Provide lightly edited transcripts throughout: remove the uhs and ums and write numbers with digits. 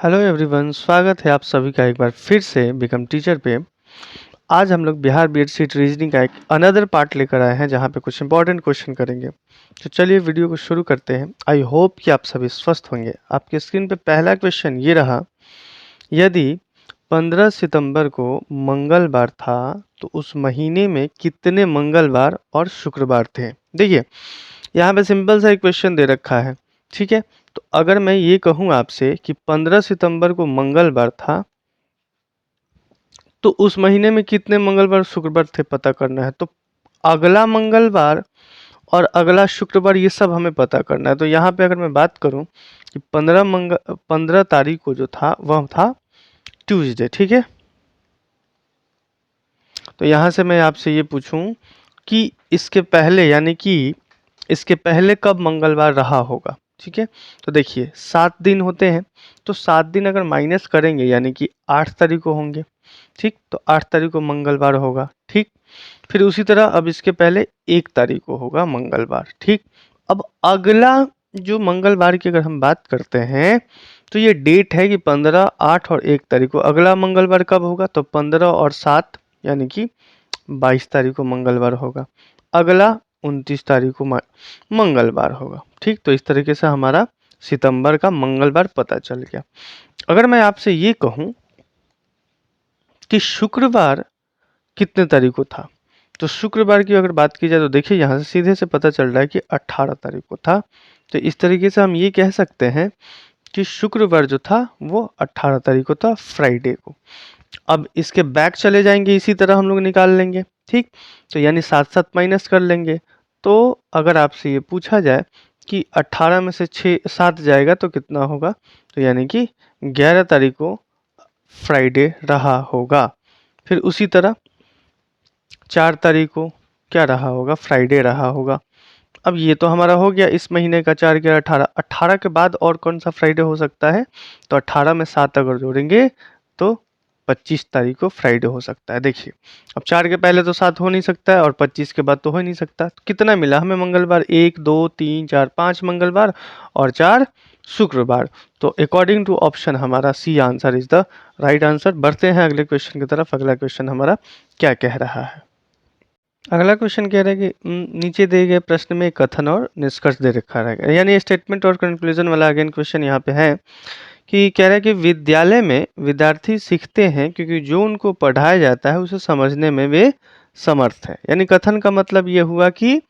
Hello everyone, स्वागत है आप सभी का एक बार फिर से बिकम टीचर पे। आज हम लोग बिहार बीएड सीट रीजनिंग का एक अनदर पार्ट लेकर आए हैं जहां पे कुछ इंपॉर्टेंट क्वेश्चन करेंगे। तो चलिए वीडियो को शुरू करते हैं। आई होप कि आप सभी स्वस्थ होंगे। आपके स्क्रीन पे पहला क्वेश्चन ये रहा, यदि 15 सितंबर को मंगलवार था तो उस महीने में कितने मंगलवार और शुक्रवार थे। देखिए यहाँ पे सिंपल सा एक क्वेश्चन दे रखा है, ठीक है। तो अगर मैं ये कहूँ आपसे कि 15 सितंबर को मंगलवार था तो उस महीने में कितने मंगलवार शुक्रवार थे पता करना है। तो अगला मंगलवार और अगला शुक्रवार ये सब हमें पता करना है। तो यहाँ पे अगर मैं बात करूँ कि 15 तारीख को जो था वह था ट्यूसडे, ठीक है। तो यहाँ से मैं आपसे ये पूछूं कि इसके पहले यानी कि इसके पहले कब मंगलवार रहा होगा, ठीक है। तो देखिए 7 दिन होते हैं, तो 7 दिन अगर माइनस करेंगे यानी कि 8 तारीख को होंगे, ठीक। तो 8 तारीख को मंगलवार होगा, ठीक। फिर उसी तरह अब इसके पहले 1 तारीख को होगा मंगलवार, ठीक। अब अगला जो मंगलवार की अगर हम बात करते हैं तो ये डेट है कि 15, 8 और 1 तारीख को। अगला मंगलवार कब होगा तो 15 और 7 यानी कि 22 तारीख को मंगलवार होगा। अगला 29 तारीख को मंगलवार होगा, ठीक। तो इस तरीके से हमारा सितंबर का मंगलवार पता चल गया। अगर मैं आपसे ये कहूँ कि शुक्रवार कितने तारीख को था, तो शुक्रवार की अगर बात की जाए तो देखिए यहाँ से सीधे से पता चल रहा है कि 18 तारीख को था। तो इस तरीके से हम ये कह सकते हैं कि शुक्रवार जो था वो 18 तारीख को था, फ्राइडे को। अब इसके बैक चले जाएंगे, इसी तरह हम लोग निकाल लेंगे, ठीक। तो यानी साथ साथ माइनस कर लेंगे। तो अगर आपसे ये पूछा जाए कि 18 में से 7 जाएगा तो कितना होगा, तो यानी कि 11 तारीख को फ्राइडे रहा होगा। फिर उसी तरह 4 तारीख को क्या रहा होगा, फ्राइडे रहा होगा। अब ये तो हमारा हो गया इस महीने का 4 के 18। 18 के बाद और कौन सा फ्राइडे हो सकता है, तो 18 में 7 अगर जोड़ेंगे तो 25 तारीख को फ्राइडे हो सकता है। देखिए अब 4 के पहले तो 7 हो नहीं सकता है और 25 के बाद तो हो ही नहीं सकता। तो कितना मिला हमें मंगलवार, 1 2 3 4 5 मंगलवार और 4 शुक्रवार। तो अकॉर्डिंग टू ऑप्शन हमारा C answer is the right answer. बढ़ते हैं अगले क्वेश्चन की तरफ। अगला क्वेश्चन हमारा क्या कह रहा है। अगला क्वेश्चन कह रहा है कि नीचे दिए गए प्रश्न में कथन और निष्कर्ष दे रखा है, यानी स्टेटमेंट और कंक्लूजन वाला अगेन क्वेश्चन यहाँ पे है कि कह रहा है कि विद्यालय में विद्यार्थी सीखते हैं क्योंकि जो उनको पढ़ाया जाता है उसे समझने में वे समर्थ है। यानी कथन का मतलब ये हुआ कि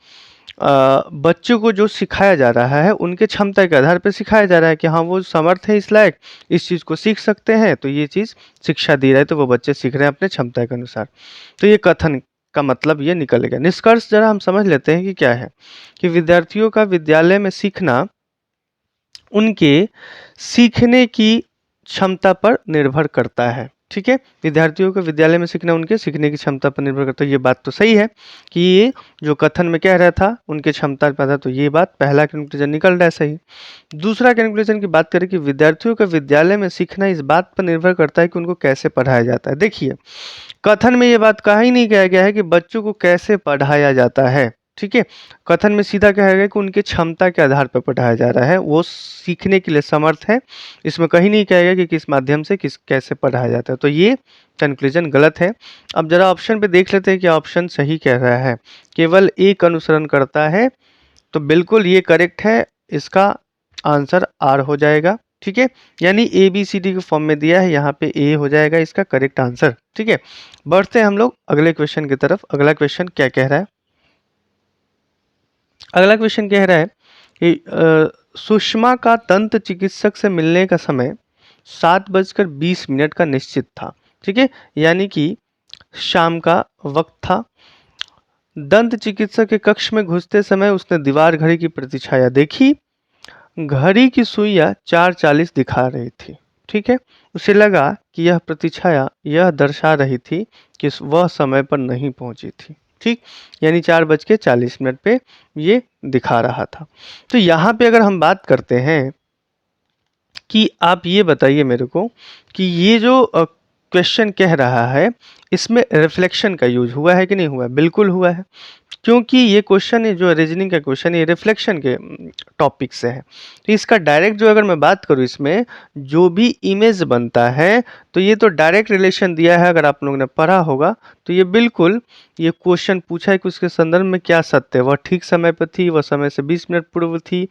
बच्चों को जो सिखाया जा रहा है उनके क्षमता के आधार पर सिखाया जा रहा है कि हाँ वो समर्थ है, इस लायक इस चीज़ को सीख सकते हैं, तो ये चीज़ शिक्षा दी रहा है, तो वो बच्चे सीख रहे हैं अपने क्षमता के अनुसार। तो ये कथन का मतलब ये निकल गया। निष्कर्ष जरा हम समझ लेते हैं कि क्या है, कि विद्यार्थियों का विद्यालय में सीखना उनके सीखने की क्षमता पर निर्भर करता है, ठीक है। विद्यार्थियों को विद्यालय में सीखना उनके सीखने की क्षमता पर निर्भर करता है। ये बात तो सही है कि ये जो कथन में कह रहा था उनके क्षमता पर था, तो ये बात पहला कंक्लूजन निकल रहा है सही। दूसरा कंक्लूजन की बात करें कि विद्यार्थियों का विद्यालय में सीखना इस बात पर निर्भर करता है कि उनको कैसे पढ़ाया जाता है। देखिए कथन में ये बात कहा ही नहीं गया गया है कि बच्चों को कैसे पढ़ाया जाता है, ठीक है। कथन में सीधा कहा गया कि उनके क्षमता के आधार पर पढ़ाया जा रहा है, वो सीखने के लिए समर्थ है। इसमें कहीं नहीं कहा गया कि किस माध्यम से किस कैसे पढ़ाया जाता है। तो ये कंक्लूजन गलत है। अब जरा ऑप्शन पे देख लेते हैं कि ऑप्शन सही कह रहा है, केवल एक अनुसरण करता है। तो बिल्कुल ये करेक्ट है, इसका आंसर आर हो जाएगा, ठीक है। यानी ए बी सी डी के फॉर्म में दिया है, यहाँ पे ए हो जाएगा इसका करेक्ट आंसर, ठीक है। बढ़ते हैं हम लोग अगले क्वेश्चन की तरफ। अगला क्वेश्चन क्या कह रहा है। अगला क्वेश्चन कह रहा है कि सुषमा का दंत चिकित्सक से मिलने का समय 7:20 का निश्चित था, ठीक है। यानी कि शाम का वक्त था। दंत चिकित्सक के कक्ष में घुसते समय उसने दीवार घड़ी की प्रतिछाया देखी। घड़ी की सुइयां 4:40 दिखा रही थी, ठीक है। उसे लगा कि यह प्रतिछाया यह दर्शा रही थी कि वह समय पर नहीं पहुंची थी, ठीक। यानी 4:40 पे ये दिखा रहा था। तो यहाँ पे अगर हम बात करते हैं कि आप ये बताइए मेरे को कि ये जो क्वेश्चन कह रहा है इसमें रिफ्लेक्शन का यूज हुआ है कि नहीं हुआ है, बिल्कुल हुआ है। क्योंकि ये क्वेश्चन है जो रीजनिंग का क्वेश्चन ये रिफ्लेक्शन के टॉपिक से है। तो इसका डायरेक्ट जो अगर मैं बात करूँ इसमें जो भी इमेज बनता है तो ये तो डायरेक्ट रिलेशन दिया है, अगर आप लोगों ने पढ़ा होगा तो ये बिल्कुल ये क्वेश्चन पूछा है कि उसके संदर्भ में क्या सत्य है, वह ठीक समय पर थी, वह समय से 20 मिनट पूर्व थी।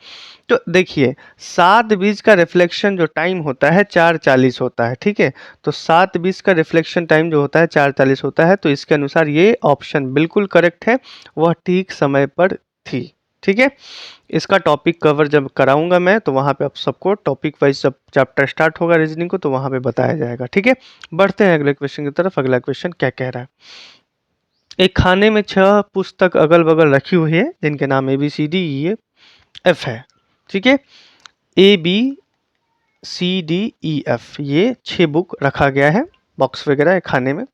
तो देखिए 7:20 का रिफ्लेक्शन जो टाइम होता है 4:40 होता है, ठीक है। तो 7:20 का रिफ्लेक्शन टाइम जो होता है 4:40 होता है, तो इसके अनुसार ये ऑप्शन बिल्कुल करेक्ट है, वह ठीक समय पर थी। ठीक है, इसका टॉपिक कवर जब कराऊंगा मैं तो वहां पे आप सबको टॉपिक वाइज जब चैप्टर स्टार्ट होगा रीजनिंग को तो वहां पे बताया जाएगा। ठीक है, बढ़ते हैं अगले क्वेश्चन की तरफ। अगला क्वेश्चन क्या कह रहा है, एक खाने में 6 पुस्तक अगल बगल रखी हुई है जिनके नाम ABCDEF है। ठीक है, ABCDEF ये 6 बुक रखा गया है, बॉक्स वगैरह है खाने में।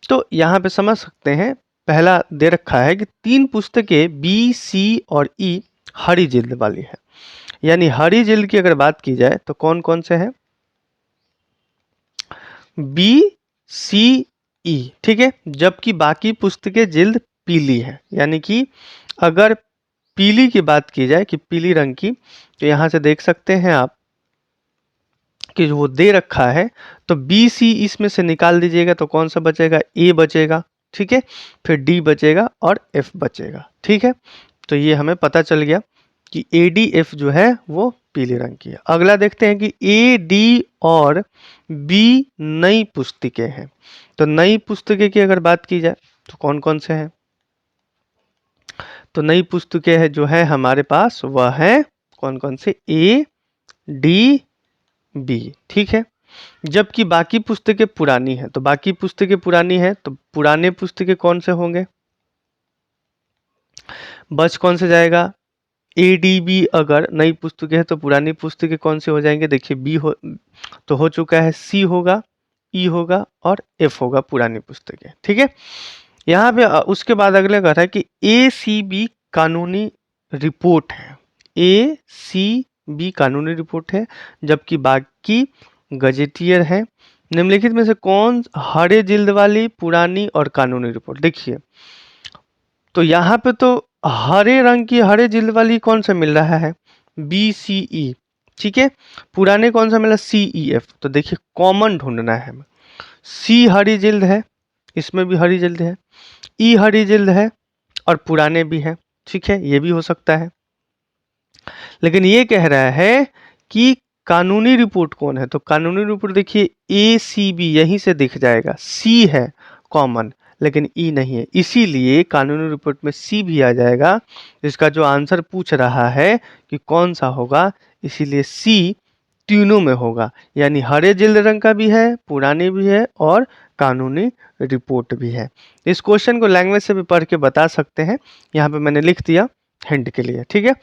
तो यहाँ पे समझ सकते हैं, पहला दे रखा है कि 3 पुस्तकें B, C और E हरी जिल्द वाली है। यानी हरी जिल्द की अगर बात की जाए तो कौन कौन से हैं, BCE, ठीक है। जबकि बाकी पुस्तकें जिल्द पीली है, यानी कि अगर पीली की बात की जाए कि पीली रंग की, तो यहाँ से देख सकते हैं आप कि जो वो दे रखा है तो BC इसमें से निकाल दीजिएगा तो कौन सा बचेगा, A बचेगा, ठीक है, फिर D बचेगा और F बचेगा। ठीक है, तो ये हमें पता चल गया कि ADF जो है वो पीले रंग की है। अगला देखते हैं कि AD और B नई पुस्तकें हैं। तो नई पुस्तकें की अगर बात की जाए तो कौन कौन से हैं, तो नई पुस्तकें है जो है हमारे पास वह है कौन कौन से, ADB, ठीक है। जबकि बाकी पुस्तकें पुरानी है, तो बाकी पुस्तकें पुरानी है तो पुराने पुस्तकें कौन से होंगे, बच कौन से जाएगा, ADB। अगर नई पुस्तकें है तो पुरानी पुस्तकें कौन से हो जाएंगे, देखिए B हो तो हो चुका है, C होगा, E होगा और F होगा पुरानी पुस्तकें। ठीक है, यहाँ पे उसके बाद अगले कह रहा है कि ACB कानूनी रिपोर्ट है, ACB कानूनी रिपोर्ट है, जबकि बाकी गजेटियर है। निम्नलिखित में से कौन हरे जिल्द वाली पुरानी और कानूनी रिपोर्ट, देखिए तो यहाँ पे तो हरे रंग की हरे जिल्द वाली कौन सा मिल रहा है, BCE, ठीक है। पुराने कौन सा मिला, CEF। तो देखिए कॉमन ढूंढना है हमें, C हरी जिल्द है, इसमें भी हरी जिल्द है, E हरी जिल्द है और पुराने भी है, ठीक है, ये भी हो सकता है। लेकिन ये कह रहा है कि कानूनी रिपोर्ट कौन है, तो कानूनी रिपोर्ट देखिए ACB यहीं से दिख जाएगा, C है कॉमन लेकिन E नहीं है, इसीलिए कानूनी रिपोर्ट में C भी आ जाएगा। इसका जो आंसर पूछ रहा है कि कौन सा होगा, इसीलिए C तीनों में होगा, यानी हरे जिल्द रंग का भी है, पुरानी भी है और कानूनी रिपोर्ट भी है। इस क्वेश्चन को लैंग्वेज से भी पढ़ के बता सकते हैं, यहाँ पे मैंने लिख दिया हिंट के लिए। ठीक है,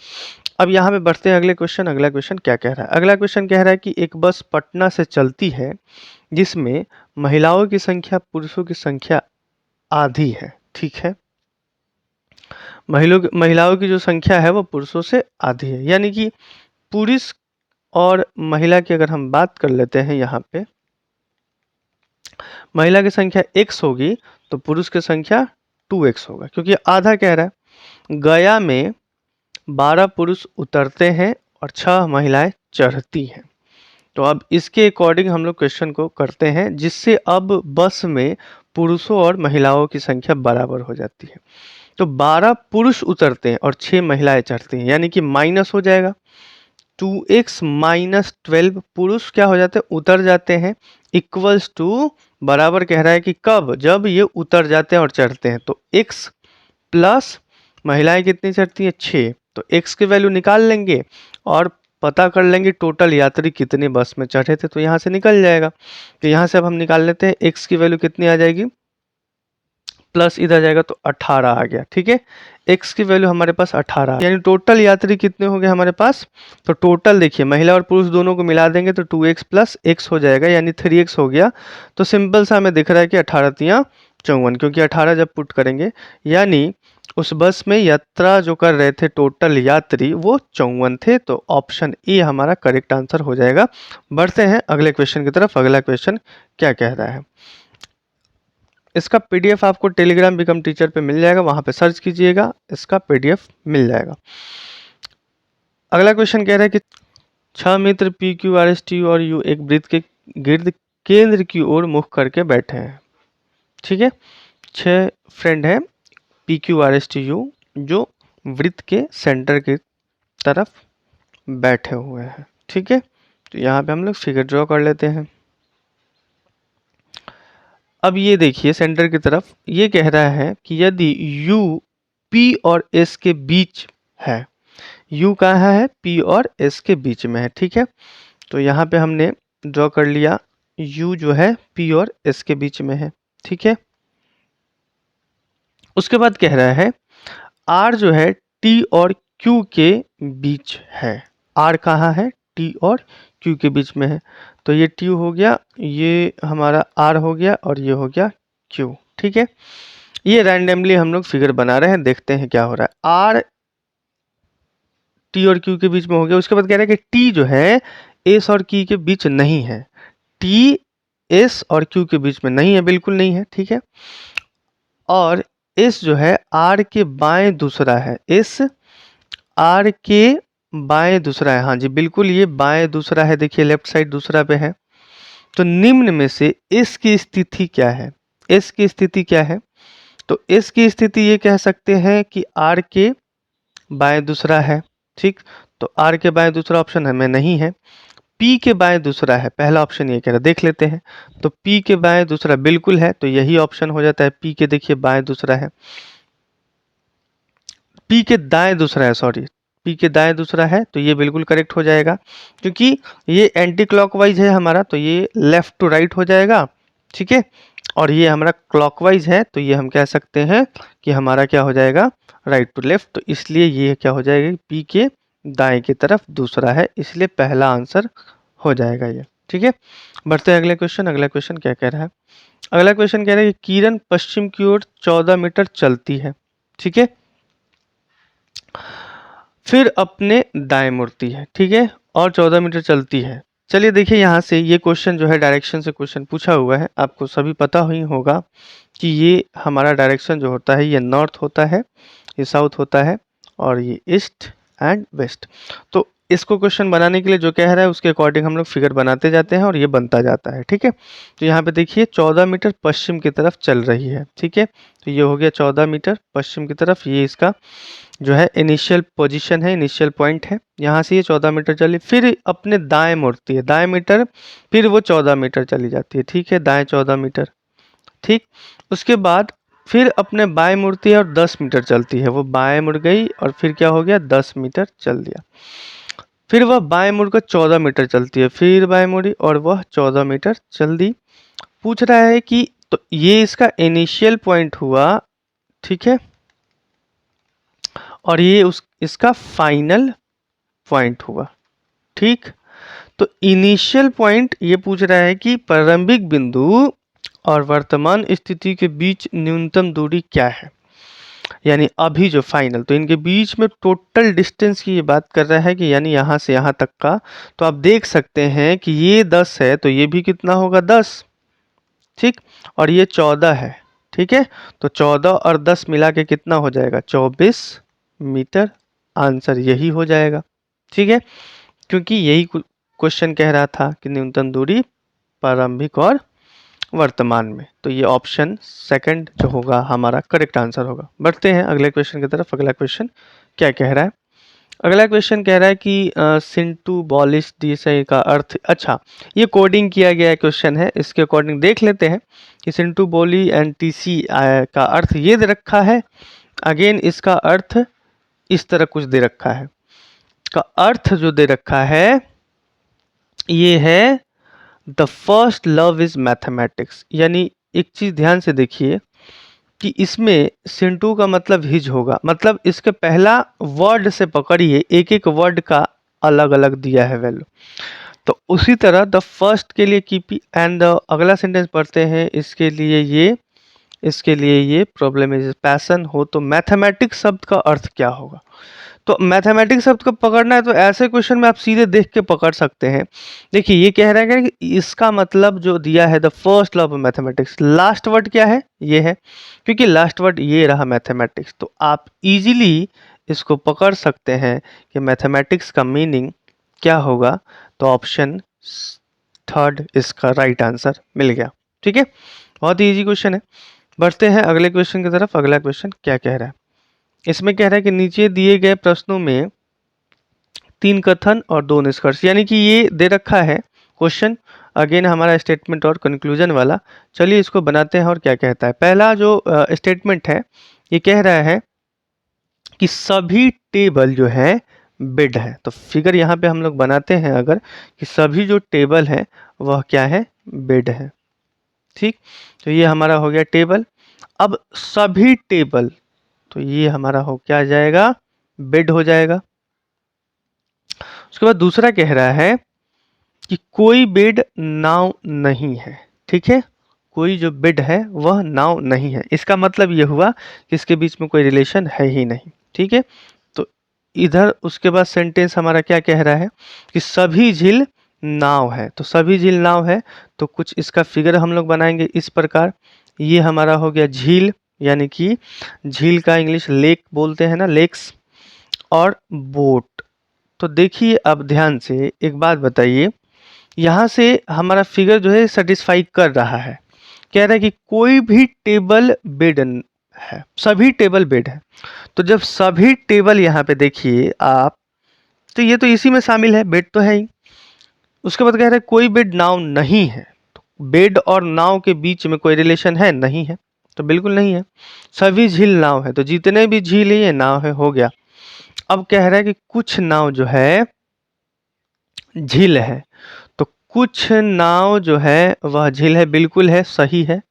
अब यहाँ पे बढ़ते हैं अगले क्वेश्चन। अगला क्वेश्चन क्या कह रहा है, अगला क्वेश्चन कह रहा है कि एक बस पटना से चलती है जिसमें महिलाओं की संख्या पुरुषों की संख्या आधी है, ठीक है। महिलाओं की जो संख्या है वो पुरुषों से आधी है, यानी कि पुरुष और महिला की अगर हम बात कर लेते हैं, यहाँ पे महिला की संख्या x होगी तो पुरुष की संख्या 2x होगा, क्योंकि आधा कह रहा है। गया में 12 पुरुष उतरते हैं और 6 महिलाएं चढ़ती हैं। तो अब इसके अकॉर्डिंग हम लोग क्वेश्चन को करते हैं, जिससे अब बस में पुरुषों और महिलाओं की संख्या बराबर हो जाती है। तो 12 पुरुष उतरते हैं और 6 महिलाएं चढ़ती हैं, यानी कि माइनस हो जाएगा, 2x माइनस 12 पुरुष क्या हो जाते हैं, उतर जाते हैं, इक्वल्स टू बराबर कह रहा है कि कब, जब ये उतर जाते हैं और चढ़ते हैं। तो x प्लस महिलाएं कितनी चढ़ती हैं, 6, तो x की वैल्यू निकाल लेंगे और पता कर लेंगे टोटल यात्री कितने बस में चढ़े थे, तो यहाँ से निकल जाएगा। तो यहाँ से अब हम निकाल लेते हैं, x की वैल्यू कितनी आ जाएगी, प्लस इधर जाएगा तो 18 आ गया, ठीक है। x की वैल्यू हमारे पास 18, यानी टोटल यात्री कितने हो गए हमारे पास, तो टोटल देखिए महिला और पुरुष दोनों को मिला देंगे तो 2x प्लस x हो जाएगा, यानी 3x हो गया। तो सिंपल सा हमें दिख रहा है कि 18 तियां 54, क्योंकि 18 जब पुट करेंगे यानी उस बस में यात्रा जो कर रहे थे टोटल यात्री वो 54 थे। तो ऑप्शन ए हमारा करेक्ट आंसर हो जाएगा। बढ़ते हैं अगले क्वेश्चन की तरफ। अगला क्वेश्चन क्या कह रहा है, इसका पीडीएफ आपको टेलीग्राम बिकम टीचर पे मिल जाएगा, वहां पे सर्च कीजिएगा, इसका पीडीएफ मिल जाएगा। अगला क्वेश्चन कह रहा है कि 6 मित्र P Q R S T और यू एक वृत्त के गिर्द केंद्र की ओर मुख करके बैठे हैं। ठीक है, 6 फ्रेंड है P Q R S T U जो वृत्त के सेंटर की तरफ बैठे हुए हैं। ठीक है, तो यहाँ पे हम लोग फिगर ड्रॉ कर लेते हैं। अब ये देखिए सेंटर की तरफ ये कह रहा है कि यदि u p और s के बीच है, u कहाँ है, p और s के बीच में है। ठीक है, तो यहाँ पे हमने ड्रॉ कर लिया, u जो है p और s के बीच में है। ठीक है, उसके बाद कह रहा है r जो है t और q के बीच है। r कहाँ है, t और q के बीच में है, तो ये t हो गया, ये हमारा r हो गया और ये हो गया q। ठीक है, ये रैंडमली हम लोग फिगर बना रहे हैं, देखते हैं क्या हो रहा है। r t और q के बीच में हो गया। उसके बाद कह रहा है कि t जो है s और q के बीच नहीं है, t s और q के बीच में नहीं है, बिल्कुल नहीं है। ठीक है, और s जो है r के बाएं दूसरा है, s r के बाएं दूसरा है। हाँ जी बिल्कुल, ये बाएं दूसरा है, देखिए लेफ्ट साइड दूसरा पे है। तो निम्न में से s की स्थिति क्या है, s की स्थिति क्या है, तो s की स्थिति ये कह सकते हैं कि r के बाएं दूसरा है। ठीक, तो r के बाएं दूसरा ऑप्शन हमें नहीं है, p के बाएं दूसरा है, पहला ऑप्शन ये कह रहा है, देख लेते हैं। तो p के बाएं दूसरा बिल्कुल है, तो यही ऑप्शन हो जाता है, p के देखिए बाएं दूसरा है, p के दाएं दूसरा है, सॉरी p के दाएं दूसरा है, तो ये बिल्कुल करेक्ट हो जाएगा, क्योंकि ये एंटी क्लॉकवाइज है हमारा, तो ये लेफ्ट टू राइट हो जाएगा। ठीक है, और ये हमारा क्लॉकवाइज है, तो ये हम कह सकते हैं कि हमारा क्या हो जाएगा, राइट टू लेफ्ट, तो इसलिए ये क्या हो जाएगा, p के दाएं की तरफ दूसरा है, इसलिए पहला आंसर हो जाएगा ये। ठीक है, बढ़ते हैं अगले क्वेश्चन। अगला क्वेश्चन क्या कह रहा है, अगला क्वेश्चन कह रहा है कि किरण पश्चिम की ओर 14 मीटर चलती है। ठीक है, फिर अपने दाएं मुड़ती है। ठीक है, और 14 मीटर चलती है। चलिए देखिए, यहाँ से ये क्वेश्चन जो है डायरेक्शन से क्वेश्चन पूछा हुआ है, आपको सभी पता ही होगा कि ये हमारा डायरेक्शन जो होता है ये नॉर्थ होता है, ये साउथ होता है, और ये ईस्ट एंड वेस्ट। तो इसको क्वेश्चन बनाने के लिए जो कह रहा है उसके अकॉर्डिंग हम लोग फिगर बनाते जाते हैं और ये बनता जाता है। ठीक है, तो यहाँ पे देखिए 14 मीटर पश्चिम की तरफ चल रही है। ठीक है, तो ये हो गया 14 मीटर पश्चिम की तरफ, ये इसका जो है इनिशियल पोजीशन है, इनिशियल पॉइंट है। यहाँ से ये 14 मीटर चली, फिर अपने दाएं मुड़ती है, दाएं मीटर, फिर वो 14 मीटर चली जाती है। ठीक है, दाएं 14 मीटर। ठीक, उसके बाद फिर अपने बाएं मुड़ती है और 10 मीटर चलती है, वो बाएं मुड़ गई और फिर क्या हो गया, 10 मीटर चल दिया। फिर वह बाएं मुड़कर 14 मीटर चलती है, फिर बाएं मुड़ी और वह 14 मीटर चल दी। पूछ रहा है कि तो ये इसका इनिशियल पॉइंट हुआ। ठीक है, और ये इसका फाइनल पॉइंट हुआ। ठीक, तो इनिशियल पॉइंट ये पूछ रहा है कि प्रारंभिक बिंदु और वर्तमान स्थिति के बीच न्यूनतम दूरी क्या है, यानी अभी जो फाइनल, तो इनके बीच में टोटल डिस्टेंस की ये बात कर रहा है कि यानी यहाँ से यहाँ तक का। तो आप देख सकते हैं कि ये 10 है, तो ये भी कितना होगा, 10। ठीक, और ये 14 है। ठीक है, तो 14 और 10 मिला के कितना हो जाएगा, 24 मीटर। आंसर यही हो जाएगा। ठीक है, क्योंकि यही क्वेश्चन कह रहा था कि न्यूनतम दूरी प्रारंभिक और वर्तमान में, तो ये ऑप्शन सेकंड जो होगा हमारा करेक्ट आंसर होगा। बढ़ते हैं अगले क्वेश्चन की तरफ। अगला क्वेश्चन क्या कह रहा है, अगला क्वेश्चन कह रहा है कि सिंटू बॉलिश डीएसआई का अर्थ, अच्छा ये कोडिंग किया गया क्वेश्चन है, इसके अकॉर्डिंग देख लेते हैं कि सिंटू बॉली एंड टीसी का अर्थ ये दे रखा है। अगेन इसका अर्थ इस तरह कुछ दे रखा है, का अर्थ जो दे रखा है ये है the first love is mathematics. यानी एक चीज ध्यान से देखिए कि इसमें सिंटू का मतलब हिज होगा, मतलब इसके पहला वर्ड से पकड़िए, एक एक वर्ड का अलग अलग दिया है वैल्यू। तो उसी तरह द फर्स्ट के लिए कीपी एंड द, अगला सेंटेंस पढ़ते हैं, इसके लिए ये इसके लिए ये प्रॉब्लम है। पैशन हो तो मैथमेटिक्स शब्द का अर्थ क्या होगा? तो मैथमेटिक्स शब्द को पकड़ना है तो ऐसे क्वेश्चन में आप सीधे देख के पकड़ सकते हैं। देखिए ये कह रहा है कि इसका मतलब जो दिया है the first law of mathematics, last word क्या है? ये है, क्योंकि लास्ट वर्ड ये रहा मैथमेटिक्स, तो आप इजीली इसको पकड़ सकते हैं कि मैथमेटिक्स का मीनिंग क्या होगा। तो ऑप्शन थर्ड इसका राइट आंसर मिल गया। ठीक है, बहुत ही ईजी क्वेश्चन है। बढ़ते हैं अगले क्वेश्चन की तरफ। अगला क्वेश्चन क्या कह रहा है? इसमें कह रहा है कि नीचे दिए गए प्रश्नों में 3 कथन और 2 निष्कर्ष, यानी कि ये दे रखा है क्वेश्चन अगेन हमारा स्टेटमेंट और कंक्लूजन वाला। चलिए इसको बनाते हैं और क्या कहता है। पहला जो स्टेटमेंट है ये कह रहा है कि सभी टेबल जो है बेड है। तो फिगर यहाँ पे हम लोग बनाते हैं अगर, कि सभी जो टेबल है वह क्या है? बेड है। ठीक, तो ये हमारा हो गया टेबल। अब सभी टेबल, तो ये हमारा हो क्या जाएगा? बेड हो जाएगा। उसके बाद दूसरा कह रहा है कि कोई बेड नाव नहीं है। ठीक है, कोई जो बेड है वह नाव नहीं है। इसका मतलब ये हुआ कि इसके बीच में कोई रिलेशन है ही नहीं। ठीक है, तो इधर उसके बाद सेंटेंस हमारा क्या कह रहा है कि सभी झील नाव है। तो सभी झील नाव है, तो कुछ इसका फिगर हम लोग बनाएंगे इस प्रकार। ये हमारा हो गया झील, यानी कि झील का इंग्लिश लेक बोलते हैं ना, लेक्स। और बोट। तो देखिए अब ध्यान से एक बात बताइए, यहाँ से हमारा फिगर जो है सेटिस्फाई कर रहा है। कह रहा है कि कोई भी टेबल बेड है, सभी टेबल बेड है। तो जब सभी टेबल यहाँ पे देखिए आप, तो ये तो इसी में शामिल है, बेड तो है ही। उसके बाद कह रहा है कोई बेड नाव नहीं है। तो बेड और नाव के बीच में कोई रिलेशन है? नहीं है, तो बिल्कुल नहीं है। सभी झील नाव है, तो जितने भी झील है ये नाव है, हो गया। अब कह रहा है कि कुछ नाव जो है झील है। तो कुछ नाव जो है वह झील है, बिल्कुल है, सही है,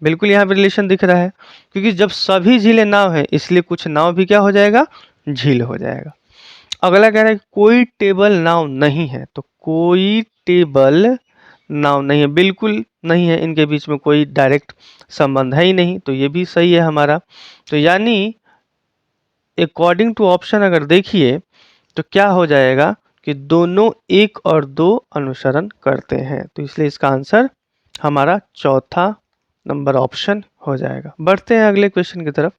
बिल्कुल यहाँ पे रिलेशन दिख रहा है। क्योंकि जब सभी झीलें नाव है इसलिए कुछ नाव भी क्या हो जाएगा? झील हो जाएगा। अगला कह रहा है कोई टेबल नाव नहीं है। तो कोई टेबल नाव नहीं है, बिल्कुल नहीं है, इनके बीच में कोई डायरेक्ट संबंध है ही नहीं, तो ये भी सही है हमारा। तो यानी अकॉर्डिंग टू ऑप्शन अगर देखिए तो क्या हो जाएगा कि दोनों 1 और 2 अनुसरण करते हैं। तो इसलिए इसका आंसर हमारा चौथा नंबर ऑप्शन हो जाएगा। बढ़ते हैं अगले क्वेश्चन की तरफ।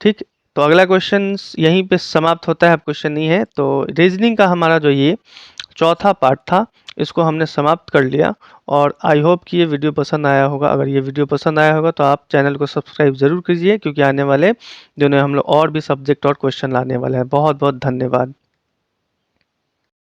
ठीक, तो अगला क्वेश्चन यहीं पे समाप्त होता है, अब क्वेश्चन नहीं है। तो रीजनिंग का हमारा जो ये चौथा पार्ट था इसको हमने समाप्त कर लिया। और आई होप कि ये वीडियो पसंद आया होगा। अगर ये वीडियो पसंद आया होगा तो आप चैनल को सब्सक्राइब जरूर कीजिए, क्योंकि आने वाले दिनों में हम लोग और भी सब्जेक्ट और क्वेश्चन लाने वाले हैं। बहुत बहुत धन्यवाद।